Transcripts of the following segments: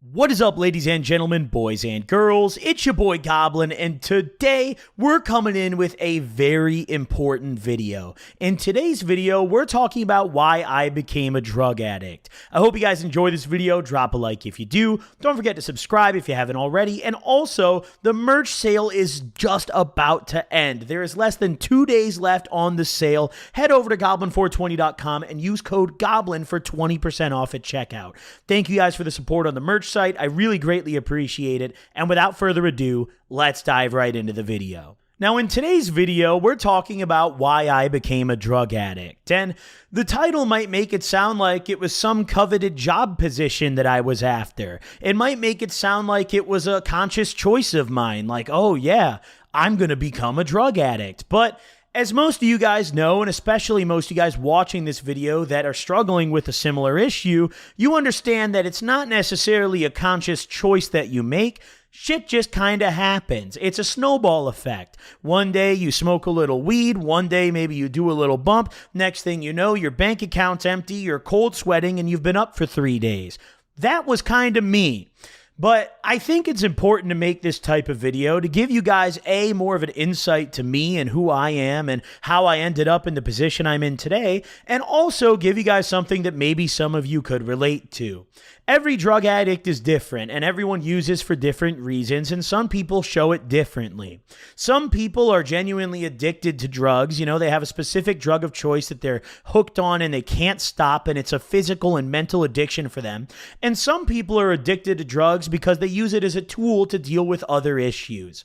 What is up, ladies and gentlemen, boys and girls? It's your boy Goblin, and today we're coming in with a very important video. In today's video, we're talking about why I became a drug addict. I hope you guys enjoy this video. Drop a like if you do. Don't forget to subscribe if you haven't already. And also, the merch sale is just about to end. There is less than 2 days left on the sale. Head over to goblin420.com and use code GOBLIN for 20% off at checkout. Thank you guys for the support on the merch site. I really greatly appreciate it. And without further ado, let's dive right into the video. Now, in today's video, we're talking about why I became a drug addict. And the title might make it sound like it was some coveted job position that I was after. It might make it sound like it was a conscious choice of mine. Like, oh yeah, I'm going to become a drug addict. But as most of you guys know, and especially most of you guys watching this video that are struggling with a similar issue, you understand that it's not necessarily a conscious choice that you make. Shit just kind of happens. It's a snowball effect. One day you smoke a little weed, one day maybe you do a little bump, next thing you know, your bank account's empty, you're cold sweating, and you've been up for 3 days. That was kind of me. But I think it's important to make this type of video to give you guys more of an insight to me and who I am and how I ended up in the position I'm in today, and also give you guys something that maybe some of you could relate to. Every drug addict is different, and everyone uses for different reasons, and some people show it differently. Some people are genuinely addicted to drugs. You know, they have a specific drug of choice that they're hooked on and they can't stop, and it's a physical and mental addiction for them. And some people are addicted to drugs because they use it as a tool to deal with other issues.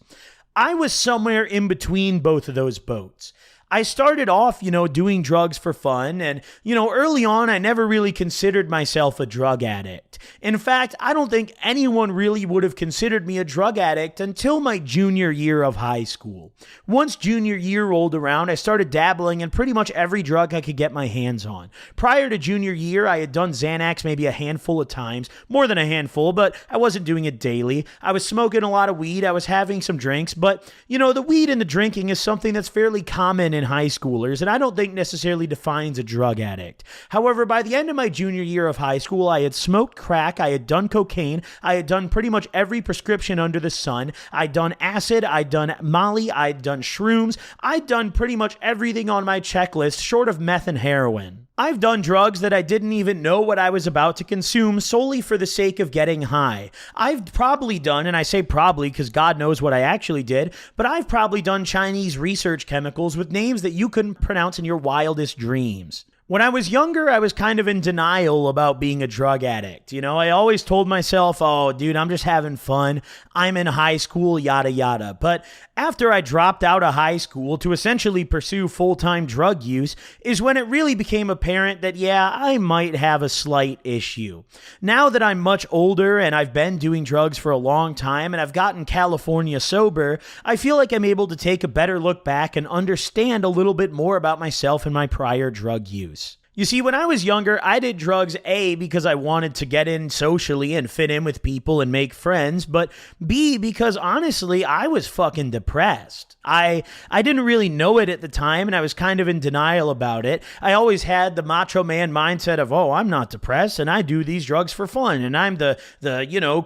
I was somewhere in between both of those boats. I started off, doing drugs for fun, and, early on, I never really considered myself a drug addict. In fact, I don't think anyone really would have considered me a drug addict until my junior year of high school. Once junior year rolled around, I started dabbling in pretty much every drug I could get my hands on. Prior to junior year, I had done Xanax maybe a handful of times, more than a handful, but I wasn't doing it daily. I was smoking a lot of weed, I was having some drinks, but, the weed and the drinking is something that's fairly common in high schoolers, and I don't think necessarily defines a drug addict. However, by the end of my junior year of high school, I had smoked crack, I had done cocaine, I had done pretty much every prescription under the sun, I'd done acid, I'd done Molly, I'd done shrooms, I'd done pretty much everything on my checklist short of meth and heroin. I've done drugs that I didn't even know what I was about to consume solely for the sake of getting high. I've probably done, and I say probably because God knows what I actually did, but I've probably done Chinese research chemicals with names that you couldn't pronounce in your wildest dreams. When I was younger, I was kind of in denial about being a drug addict. I always told myself, oh, dude, I'm just having fun. I'm in high school, yada, yada. But after I dropped out of high school to essentially pursue full-time drug use is when it really became apparent that, yeah, I might have a slight issue. Now that I'm much older and I've been doing drugs for a long time and I've gotten California sober, I feel like I'm able to take a better look back and understand a little bit more about myself and my prior drug use. You see, when I was younger, I did drugs, A, because I wanted to get in socially and fit in with people and make friends, but B, because honestly, I was fucking depressed. I didn't really know it at the time, and I was kind of in denial about it. I always had the macho man mindset of, oh, I'm not depressed, and I do these drugs for fun, and I'm the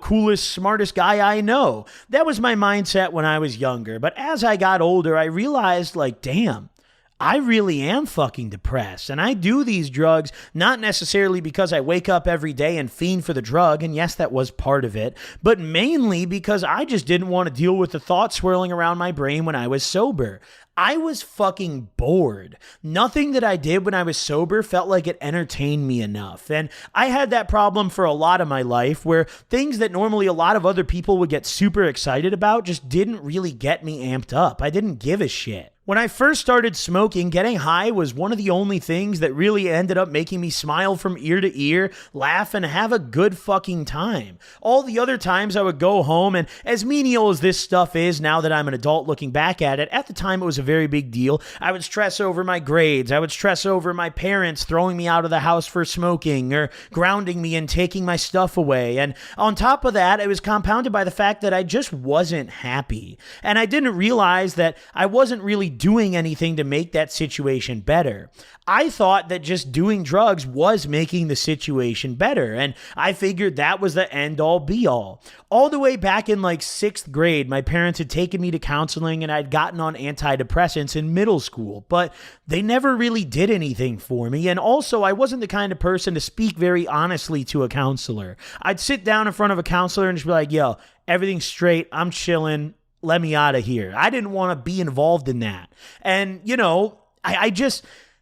coolest, smartest guy I know. That was my mindset when I was younger, but as I got older, I realized, damn, I really am fucking depressed, and I do these drugs not necessarily because I wake up every day and fiend for the drug, and yes, that was part of it, but mainly because I just didn't want to deal with the thoughts swirling around my brain when I was sober. I was fucking bored. Nothing that I did when I was sober felt like it entertained me enough. And I had that problem for a lot of my life where things that normally a lot of other people would get super excited about just didn't really get me amped up. I didn't give a shit. When I first started smoking, getting high was one of the only things that really ended up making me smile from ear to ear, laugh, and have a good fucking time. All the other times I would go home, and as menial as this stuff is now that I'm an adult looking back at it, at the time it was a very big deal. I would stress over my grades. I would stress over my parents throwing me out of the house for smoking or grounding me and taking my stuff away. And on top of that, it was compounded by the fact that I just wasn't happy. And I didn't realize that I wasn't really doing anything to make that situation better. I thought that just doing drugs was making the situation better, and I figured that was the end-all be-all. All the way back in like 6th grade, my parents had taken me to counseling and I'd gotten on antidepressants in middle school, but they never really did anything for me, and also I wasn't the kind of person to speak very honestly to a counselor. I'd sit down in front of a counselor and just be like, yo, everything's straight, I'm chilling, let me out of here. I didn't want to be involved in that. And,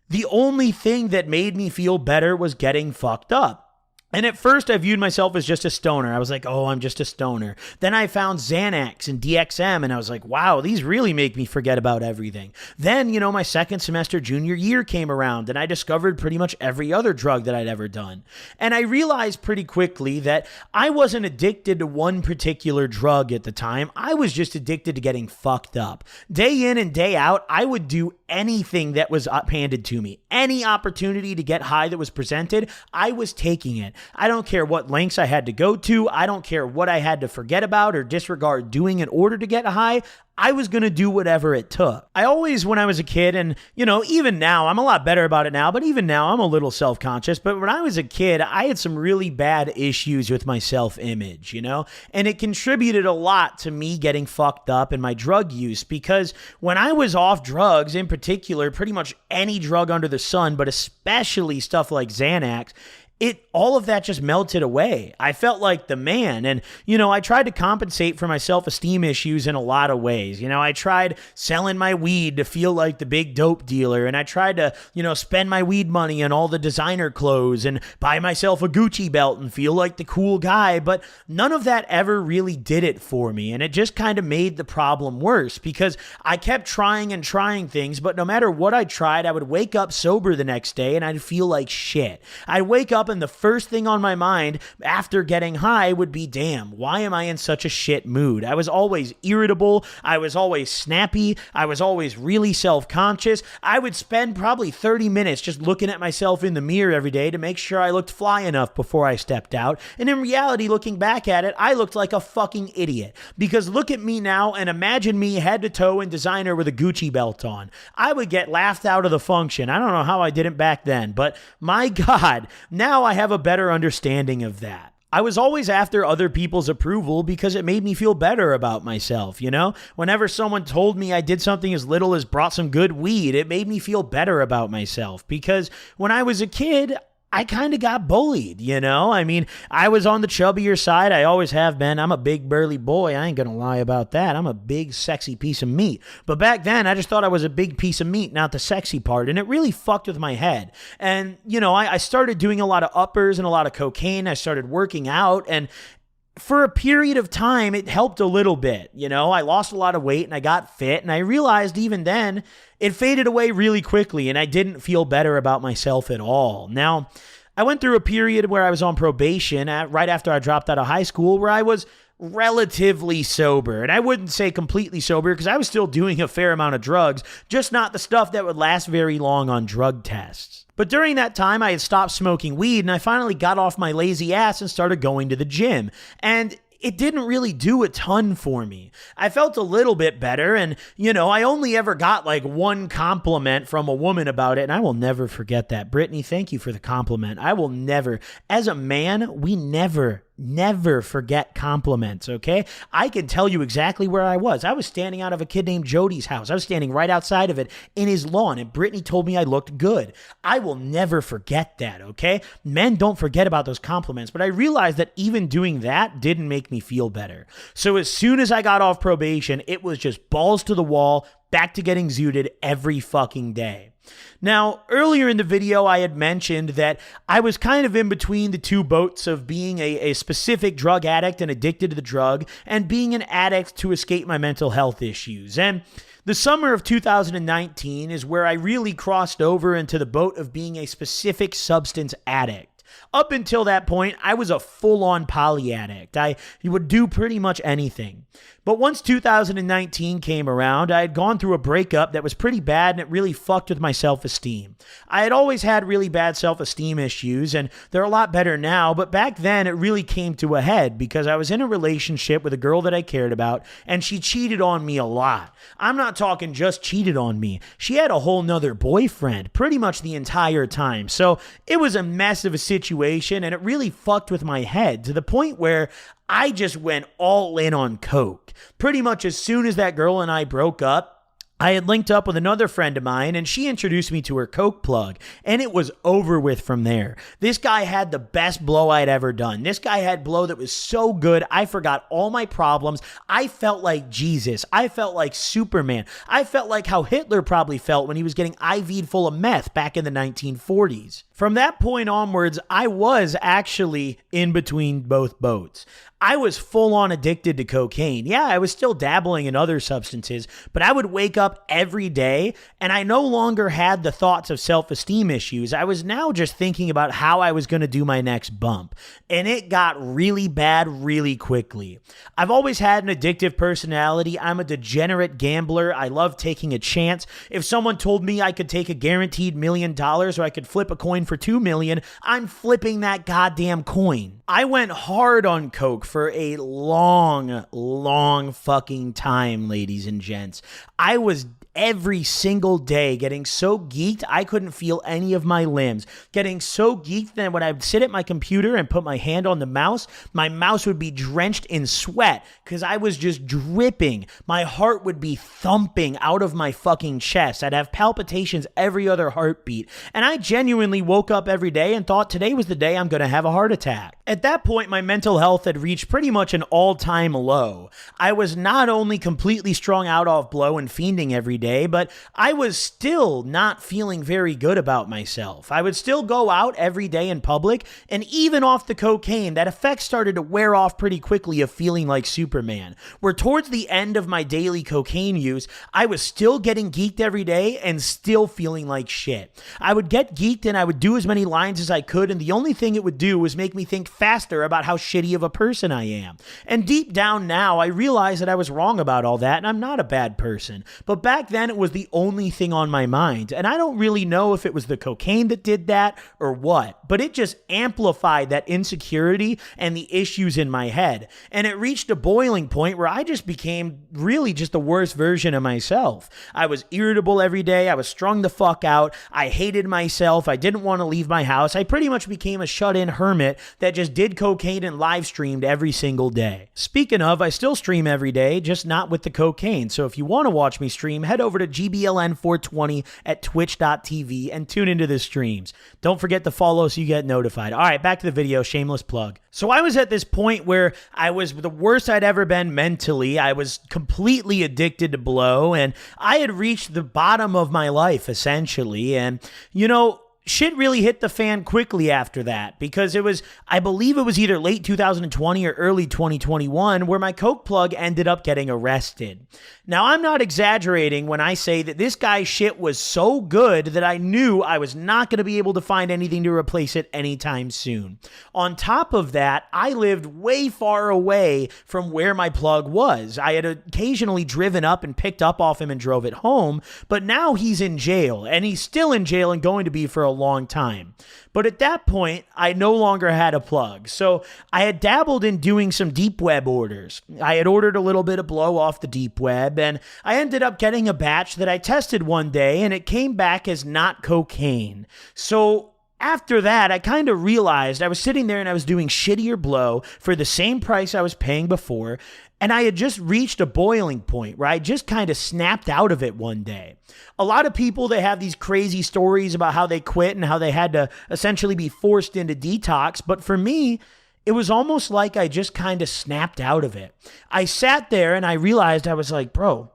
the only thing that made me feel better was getting fucked up. And at first, I viewed myself as just a stoner. I was like, oh, I'm just a stoner. Then I found Xanax and DXM, and I was like, wow, these really make me forget about everything. Then, my second semester junior year came around, and I discovered pretty much every other drug that I'd ever done. And I realized pretty quickly that I wasn't addicted to one particular drug at the time. I was just addicted to getting fucked up. Day in and day out, I would do anything that was handed to me. Any opportunity to get high that was presented, I was taking it. I don't care what lengths I had to go to. I don't care what I had to forget about or disregard doing in order to get high. I was going to do whatever it took. I always, when I was a kid, and, even now, I'm a lot better about it now, but even now, I'm a little self-conscious. But when I was a kid, I had some really bad issues with my self-image, and it contributed a lot to me getting fucked up and my drug use, because when I was off drugs, in particular, pretty much any drug under the sun, but especially stuff like Xanax, all of that just melted away. I felt like the man. And, I tried to compensate for my self-esteem issues in a lot of ways. I tried selling my weed to feel like the big dope dealer. And I tried to, spend my weed money on all the designer clothes and buy myself a Gucci belt and feel like the cool guy. But none of that ever really did it for me. And it just kind of made the problem worse, because I kept trying and trying things. But no matter what I tried, I would wake up sober the next day and I'd feel like shit. I'd wake up and the first thing on my mind after getting high would be, damn, why am I in such a shit mood? I was always irritable. I was always snappy. I was always really self-conscious. I would spend probably 30 minutes just looking at myself in the mirror every day to make sure I looked fly enough before I stepped out. And in reality, looking back at it, I looked like a fucking idiot. Because look at me now and imagine me head to toe in designer with a Gucci belt on. I would get laughed out of the function. I don't know how I didn't back then, but my God, now I have a better understanding of that. I was always after other people's approval because it made me feel better about myself, Whenever someone told me I did something as little as brought some good weed, it made me feel better about myself, because when I was a kid, I kind of got bullied, I was on the chubbier side. I always have been. I'm a big burly boy. I ain't going to lie about that. I'm a big sexy piece of meat. But back then, I just thought I was a big piece of meat, not the sexy part. And it really fucked with my head. And, I started doing a lot of uppers and a lot of cocaine. I started working out, and for a period of time, it helped a little bit. I lost a lot of weight and I got fit, and I realized even then it faded away really quickly and I didn't feel better about myself at all. Now, I went through a period where I was on probation right after I dropped out of high school, where I was relatively sober. And I wouldn't say completely sober, because I was still doing a fair amount of drugs, just not the stuff that would last very long on drug tests. But during that time, I had stopped smoking weed, and I finally got off my lazy ass and started going to the gym. And it didn't really do a ton for me. I felt a little bit better, and, I only ever got like one compliment from a woman about it, and I will never forget that. Brittany, thank you for the compliment. I will never, as a man, we never forget compliments, okay? I can tell you exactly where I was. I was standing out of a kid named Jody's house. I was standing right outside of it in his lawn, and Brittany told me I looked good. I will never forget that, okay? Men don't forget about those compliments, but I realized that even doing that didn't make me feel better. So as soon as I got off probation, it was just balls to the wall, back to getting zooted every fucking day. Now, earlier in the video, I had mentioned that I was kind of in between the two boats of being a specific drug addict and addicted to the drug, and being an addict to escape my mental health issues. And the summer of 2019 is where I really crossed over into the boat of being a specific substance addict. Up until that point, I was a full-on poly addict. I would do pretty much anything. But once 2019 came around, I had gone through a breakup that was pretty bad and it really fucked with my self-esteem. I had always had really bad self-esteem issues and they're a lot better now, but back then it really came to a head because I was in a relationship with a girl that I cared about and she cheated on me a lot. I'm not talking just cheated on me. She had a whole nother boyfriend pretty much the entire time. So it was a mess of a situation and it really fucked with my head to the point where I just went all in on coke. Pretty much as soon as that girl and I broke up, I had linked up with another friend of mine and she introduced me to her coke plug and it was over with from there. This guy had the best blow I'd ever done. This guy had blow that was so good, I forgot all my problems. I felt like Jesus. I felt like Superman. I felt like how Hitler probably felt when he was getting IV'd full of meth back in the 1940s. From that point onwards, I was actually in between both boats. I was full on addicted to cocaine. Yeah, I was still dabbling in other substances, but I would wake up every day and I no longer had the thoughts of self-esteem issues. I was now just thinking about how I was going to do my next bump. And it got really bad really quickly. I've always had an addictive personality. I'm a degenerate gambler. I love taking a chance. If someone told me I could take a guaranteed $1 million or I could flip a coin for $2 million, I'm flipping that goddamn coin. I went hard on coke for a long fucking time, ladies and gents. I was every single day getting so geeked I couldn't feel any of my limbs. Getting so geeked that when I'd sit at my computer and put my hand on the mouse, my mouse would be drenched in sweat because I was just dripping. My heart would be thumping out of my fucking chest. I'd have palpitations every other heartbeat. And I genuinely woke up every day and thought today was the day I'm going to have a heart attack. At that point, my mental health had reached pretty much an all-time low. I was not only completely strung out off blow and fiending every day, but I was still not feeling very good about myself. I would still go out every day in public, and even off the cocaine, that effect started to wear off pretty quickly of feeling like Superman. Where towards the end of my daily cocaine use, I was still getting geeked every day and still feeling like shit. I would get geeked and I would do as many lines as I could, and the only thing it would do was make me think faster about how shitty of a person I am. And deep down now, I realize that I was wrong about all that, and I'm not a bad person. But back then, it was the only thing on my mind. And I don't really know if it was the cocaine that did that or what, but it just amplified that insecurity and the issues in my head. And it reached a boiling point where I just became really just the worst version of myself. I was irritable every day. I was strung the fuck out. I hated myself. I didn't want to leave my house. I pretty much became a shut-in hermit that just did cocaine and live streamed every single day. Speaking of, I still stream every day, just not with the cocaine. So if you want to watch me stream, head over to GBLN420 at twitch.tv and tune into the streams. Don't forget to follow so you get notified. All right, back to the video, shameless plug. So I was at this point where I was the worst I'd ever been mentally. I was completely addicted to blow, and I had reached the bottom of my life, essentially. And, you know, shit really hit the fan quickly after that because it was, I believe it was either late 2020 or early 2021 where my coke plug ended up getting arrested. Now, I'm not exaggerating when I say that this guy's shit was so good that I knew I was not going to be able to find anything to replace it anytime soon. On top of that, I lived way far away from where my plug was. I had occasionally driven up and picked up off him and drove it home, but now he's in jail, and he's still in jail and going to be for a long time. But at that point, I no longer had a plug. So I had dabbled in doing some deep web orders. I had ordered a little bit of blow off the deep web, and I ended up getting a batch that I tested one day, and it came back as not cocaine. So after that, I kind of realized I was sitting there and I was doing shittier blow for the same price I was paying before, and I had just reached a boiling point where I just kind of snapped out of it one day. A lot of people, they have these crazy stories about how they quit and how they had to essentially be forced into detox. But for me, it was almost like I just kind of snapped out of it. I sat there and I realized I was like, bro,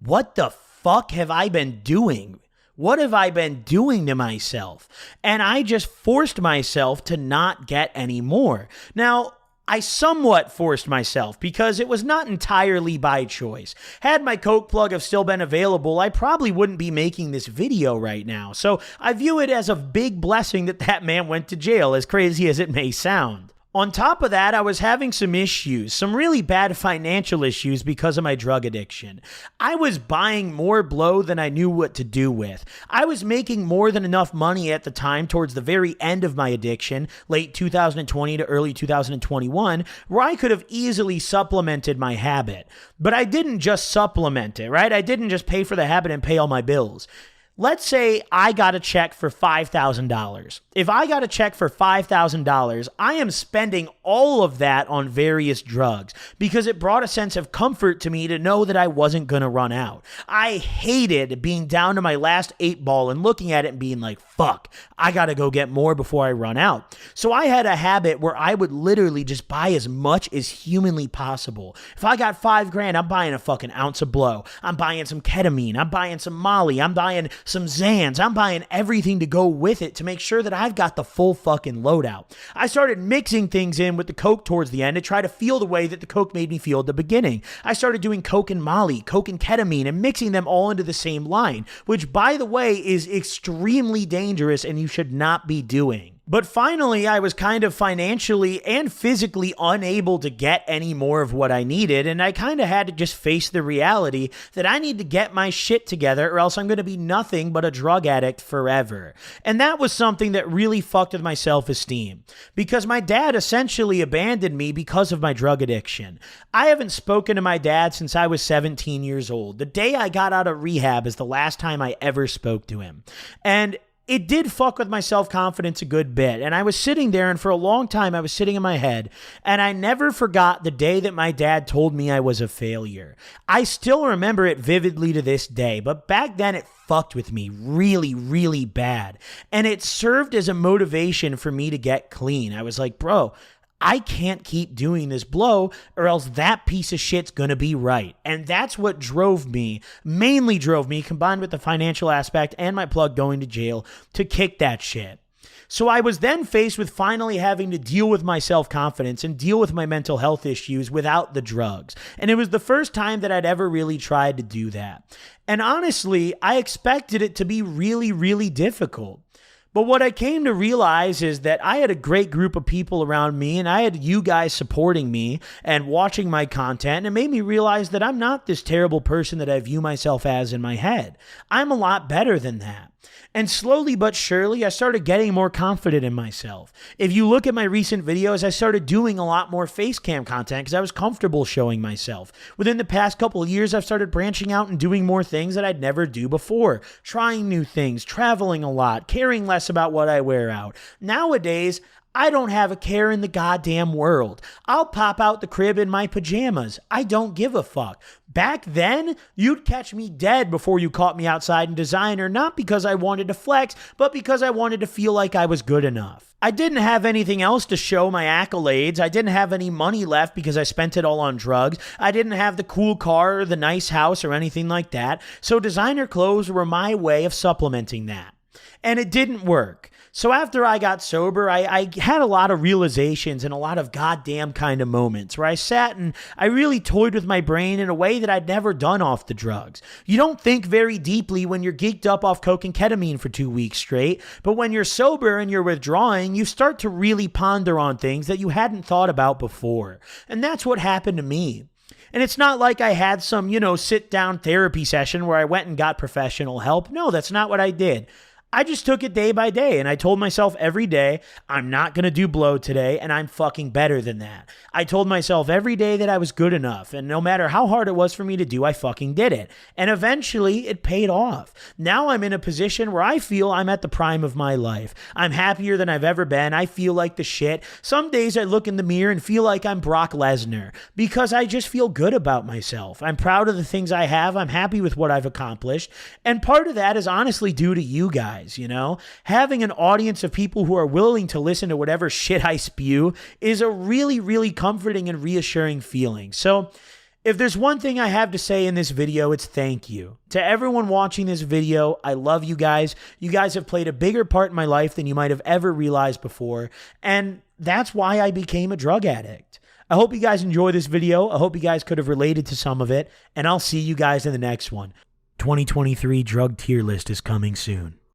what the fuck have I been doing? What have I been doing to myself? And I just forced myself to not get any more. Now, I somewhat forced myself because it was not entirely by choice. Had my coke plug have still been available, I probably wouldn't be making this video right now. So I view it as a big blessing that that man went to jail, as crazy as it may sound. On top of that, I was having some issues, some really bad financial issues because of my drug addiction. I was buying more blow than I knew what to do with. I was making more than enough money at the time towards the very end of my addiction, late 2020 to early 2021, where I could have easily supplemented my habit. But I didn't just supplement it, right? I didn't just pay for the habit and pay all my bills. Let's say I got a check for $5,000. If I got a check for $5,000, I am spending all of that on various drugs because it brought a sense of comfort to me to know that I wasn't going to run out. I hated being down to my last 8 ball and looking at it and being like, fuck, I got to go get more before I run out. So I had a habit where I would literally just buy as much as humanly possible. If I got $5,000, I'm buying a fucking ounce of blow. I'm buying some ketamine. I'm buying some Molly. I'm buying some Zans. I'm buying everything to go with it to make sure that I've got the full fucking loadout. I started mixing things in with the Coke towards the end to try to feel the way that the Coke made me feel at the beginning. I started doing Coke and Molly, Coke and ketamine, and mixing them all into the same line, which, by the way, is extremely dangerous and you should not be doing. But finally, I was kind of financially and physically unable to get any more of what I needed, and I kind of had to just face the reality that I need to get my shit together or else I'm going to be nothing but a drug addict forever. And that was something that really fucked with my self-esteem, because my dad essentially abandoned me because of my drug addiction. I haven't spoken to my dad since I was 17 years old. The day I got out of rehab is the last time I ever spoke to him. And it did fuck with my self-confidence a good bit. And I was sitting there, and for a long time, I was sitting in my head, and I never forgot the day that my dad told me I was a failure. I still remember it vividly to this day, but back then it fucked with me really, really bad. And it served as a motivation for me to get clean. I was like, bro, I can't keep doing this blow or else that piece of shit's gonna be right. And that's what mainly drove me, combined with the financial aspect and my plug going to jail, to kick that shit. So I was then faced with finally having to deal with my self-confidence and deal with my mental health issues without the drugs. And it was the first time that I'd ever really tried to do that. And honestly, I expected it to be really, really difficult. But what I came to realize is that I had a great group of people around me, and I had you guys supporting me and watching my content, and it made me realize that I'm not this terrible person that I view myself as in my head. I'm a lot better than that. And slowly but surely, I started getting more confident in myself. If you look at my recent videos, I started doing a lot more face cam content because I was comfortable showing myself. Within the past couple of years, I've started branching out and doing more things that I'd never do before. Trying new things, traveling a lot, caring less about what I wear out. Nowadays, I don't have a care in the goddamn world. I'll pop out the crib in my pajamas. I don't give a fuck. Back then, you'd catch me dead before you caught me outside in designer, not because I wanted to flex, but because I wanted to feel like I was good enough. I didn't have anything else to show my accolades. I didn't have any money left because I spent it all on drugs. I didn't have the cool car or the nice house or anything like that. So designer clothes were my way of supplementing that. And it didn't work. So after I got sober, I had a lot of realizations and a lot of goddamn kind of moments where I sat and I really toyed with my brain in a way that I'd never done off the drugs. You don't think very deeply when you're geeked up off coke and ketamine for 2 weeks straight, but when you're sober and you're withdrawing, you start to really ponder on things that you hadn't thought about before. And that's what happened to me. And it's not like I had some, sit-down therapy session where I went and got professional help. No, that's not what I did. I just took it day by day, and I told myself every day, I'm not going to do blow today, and I'm fucking better than that. I told myself every day that I was good enough, and no matter how hard it was for me to do, I fucking did it. And eventually, it paid off. Now I'm in a position where I feel I'm at the prime of my life. I'm happier than I've ever been. I feel like the shit. Some days I look in the mirror and feel like I'm Brock Lesnar, because I just feel good about myself. I'm proud of the things I have. I'm happy with what I've accomplished. And part of that is honestly due to you guys. Having an audience of people who are willing to listen to whatever shit I spew is a really, really comforting and reassuring feeling. So if there's one thing I have to say in this video, it's thank you. To everyone watching this video, I love you guys. You guys have played a bigger part in my life than you might have ever realized before. And that's why I became a drug addict. I hope you guys enjoy this video. I hope you guys could have related to some of it. And I'll see you guys in the next one. 2023 drug tier list is coming soon.